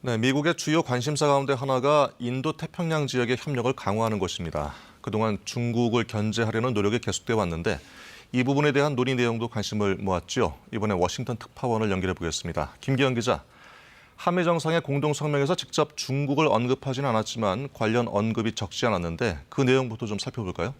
네, 미국의 주요 관심사 가운데 하나가 인도 태평양 지역의 협력을 강화하는 것입니다. 그동안 중국을 견제하려는 노력이 계속돼 왔는데 이 부분에 대한 논의 내용도 관심을 모았죠. 이번에 워싱턴 특파원을 연결해 보겠습니다. 김기현 기자, 한미 정상의 공동 성명에서 직접 중국을 언급하지는 않았지만 관련 언급이 적지 않았는데 그 내용부터 좀 살펴볼까요?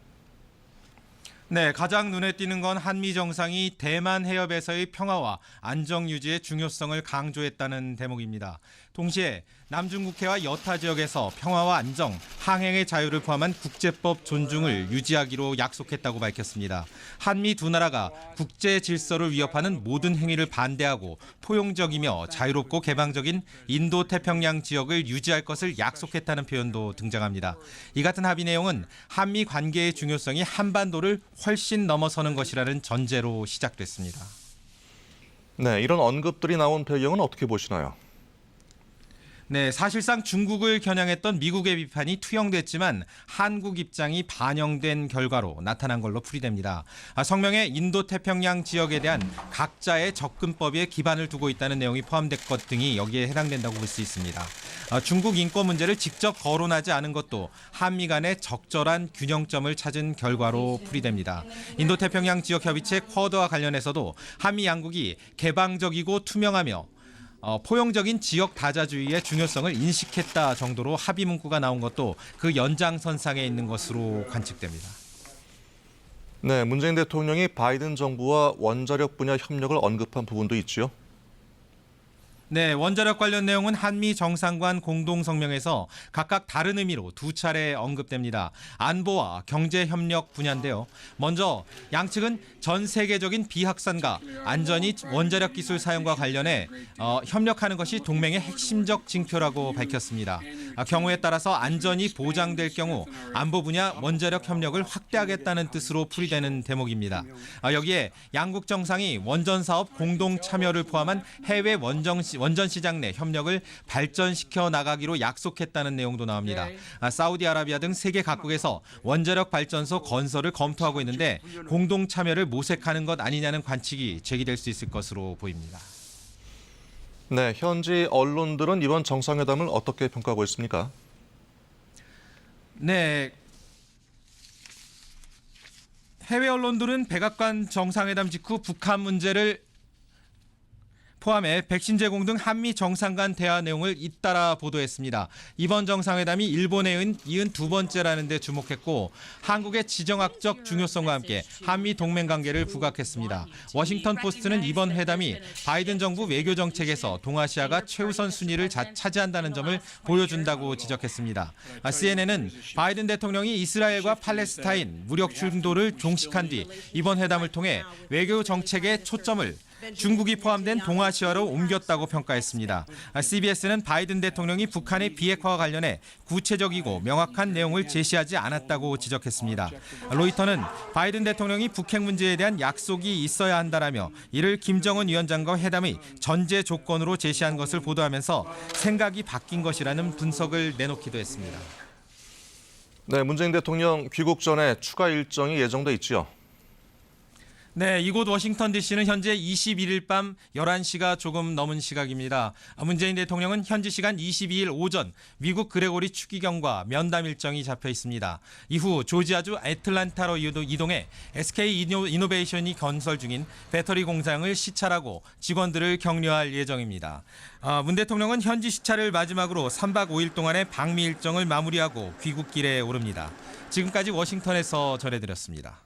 네, 가장 눈에 띄는 건 한미 정상이 대만 해협에서의 평화와 안정 유지의 중요성을 강조했다는 대목입니다. 동시에 남중국해와 여타 지역에서 평화와 안정, 항행의 자유를 포함한 국제법 존중을 유지하기로 약속했다고 밝혔습니다. 한미 두 나라가 국제 질서를 위협하는 모든 행위를 반대하고 포용적이며 자유롭고 개방적인 인도 태평양 지역을 유지할 것을 약속했다는 표현도 등장합니다. 이 같은 합의 내용은 한미 관계의 중요성이 한반도를 훨씬 넘어서는 것이라는 전제로 시작됐습니다. 네, 이런 언급들이 나온 배경은 어떻게 보시나요? 네, 사실상 중국을 겨냥했던 미국의 비판이 투영됐지만 한국 입장이 반영된 결과로 나타난 걸로 풀이됩니다. 성명에 인도태평양 지역에 대한 각자의 접근법에 기반을 두고 있다는 내용이 포함된 것 등이 여기에 해당된다고 볼 수 있습니다. 중국 인권 문제를 직접 거론하지 않은 것도 한미 간의 적절한 균형점을 찾은 결과로 풀이됩니다. 인도태평양 지역 협의체 쿼드와 관련해서도 한미 양국이 개방적이고 투명하며 포용적인 지역 다자주의의 중요성을 인식했다 정도로 합의 문구가 나온 것도 그 연장선상에 있는 것으로 관측됩니다. 네, 문재인 대통령이 바이든 정부와 원자력 분야 협력을 언급한 부분도 있지요. 네, 원자력 관련 내용은 한미 정상 간 공동 성명에서 각각 다른 의미로 두 차례 언급됩니다. 안보와 경제 협력 분야인데요. 먼저 양측은 전 세계적인 비확산과 안전이 원자력 기술 사용과 관련해 협력하는 것이 동맹의 핵심적 징표라고 밝혔습니다. 경우에 따라서 안전이 보장될 경우 안보 분야 원자력 협력을 확대하겠다는 뜻으로 풀이되는 대목입니다. 여기에 양국 정상이 원전 사업 공동 참여를 포함한 해외 원전 시장 내 협력을 발전시켜 나가기로 약속했다는 내용도 나옵니다. 사우디아라비아 등 세계 각국에서 원자력 발전소 건설을 검토하고 있는데 공동 참여를 모색하는 것 아니냐는 관측이 제기될 수 있을 것으로 보입니다. 네, 현지 언론들은 이번 정상회담을 어떻게 평가하고 있습니까? 네. 해외 언론들은 백악관 정상회담 직후 북한 문제를 포함해 백신 제공 등 한미 정상 간 대화 내용을 잇따라 보도했습니다. 이번 정상회담이 일본에 이은 두 번째라는 데 주목했고 한국의 지정학적 중요성과 함께 한미 동맹 관계를 부각했습니다. 워싱턴 포스트는 이번 회담이 바이든 정부 외교 정책에서 동아시아가 최우선 순위를 차지한다는 점을 보여준다고 지적했습니다. CNN은 바이든 대통령이 이스라엘과 팔레스타인 무력 충돌을 종식한 뒤 이번 회담을 통해 외교 정책의 초점을 중국이 포함된 동아시아로 옮겼다고 평가했습니다. CBS는 바이든 대통령이 북한의 비핵화와 관련해 구체적이고 명확한 내용을 제시하지 않았다고 지적했습니다. 로이터는 바이든 대통령이 북핵 문제에 대한 약속이 있어야 한다라며 이를 김정은 위원장과 회담의 전제 조건으로 제시한 것을 보도하면서 생각이 바뀐 것이라는 분석을 내놓기도 했습니다. 네, 문재인 대통령 귀국 전에 추가 일정이 예정돼 있지요. 네, 이곳 워싱턴 DC는 현재 21일 밤 11시가 조금 넘은 시각입니다. 문재인 대통령은 현지 시간 22일 오전 미국 그레고리 추기경과 면담 일정이 잡혀 있습니다. 이후 조지아주 애틀란타로 이동해 SK 이노베이션이 건설 중인 배터리 공장을 시찰하고 직원들을 격려할 예정입니다. 문 대통령은 현지 시찰을 마지막으로 3박 5일 동안의 방미 일정을 마무리하고 귀국길에 오릅니다. 지금까지 워싱턴에서 전해드렸습니다.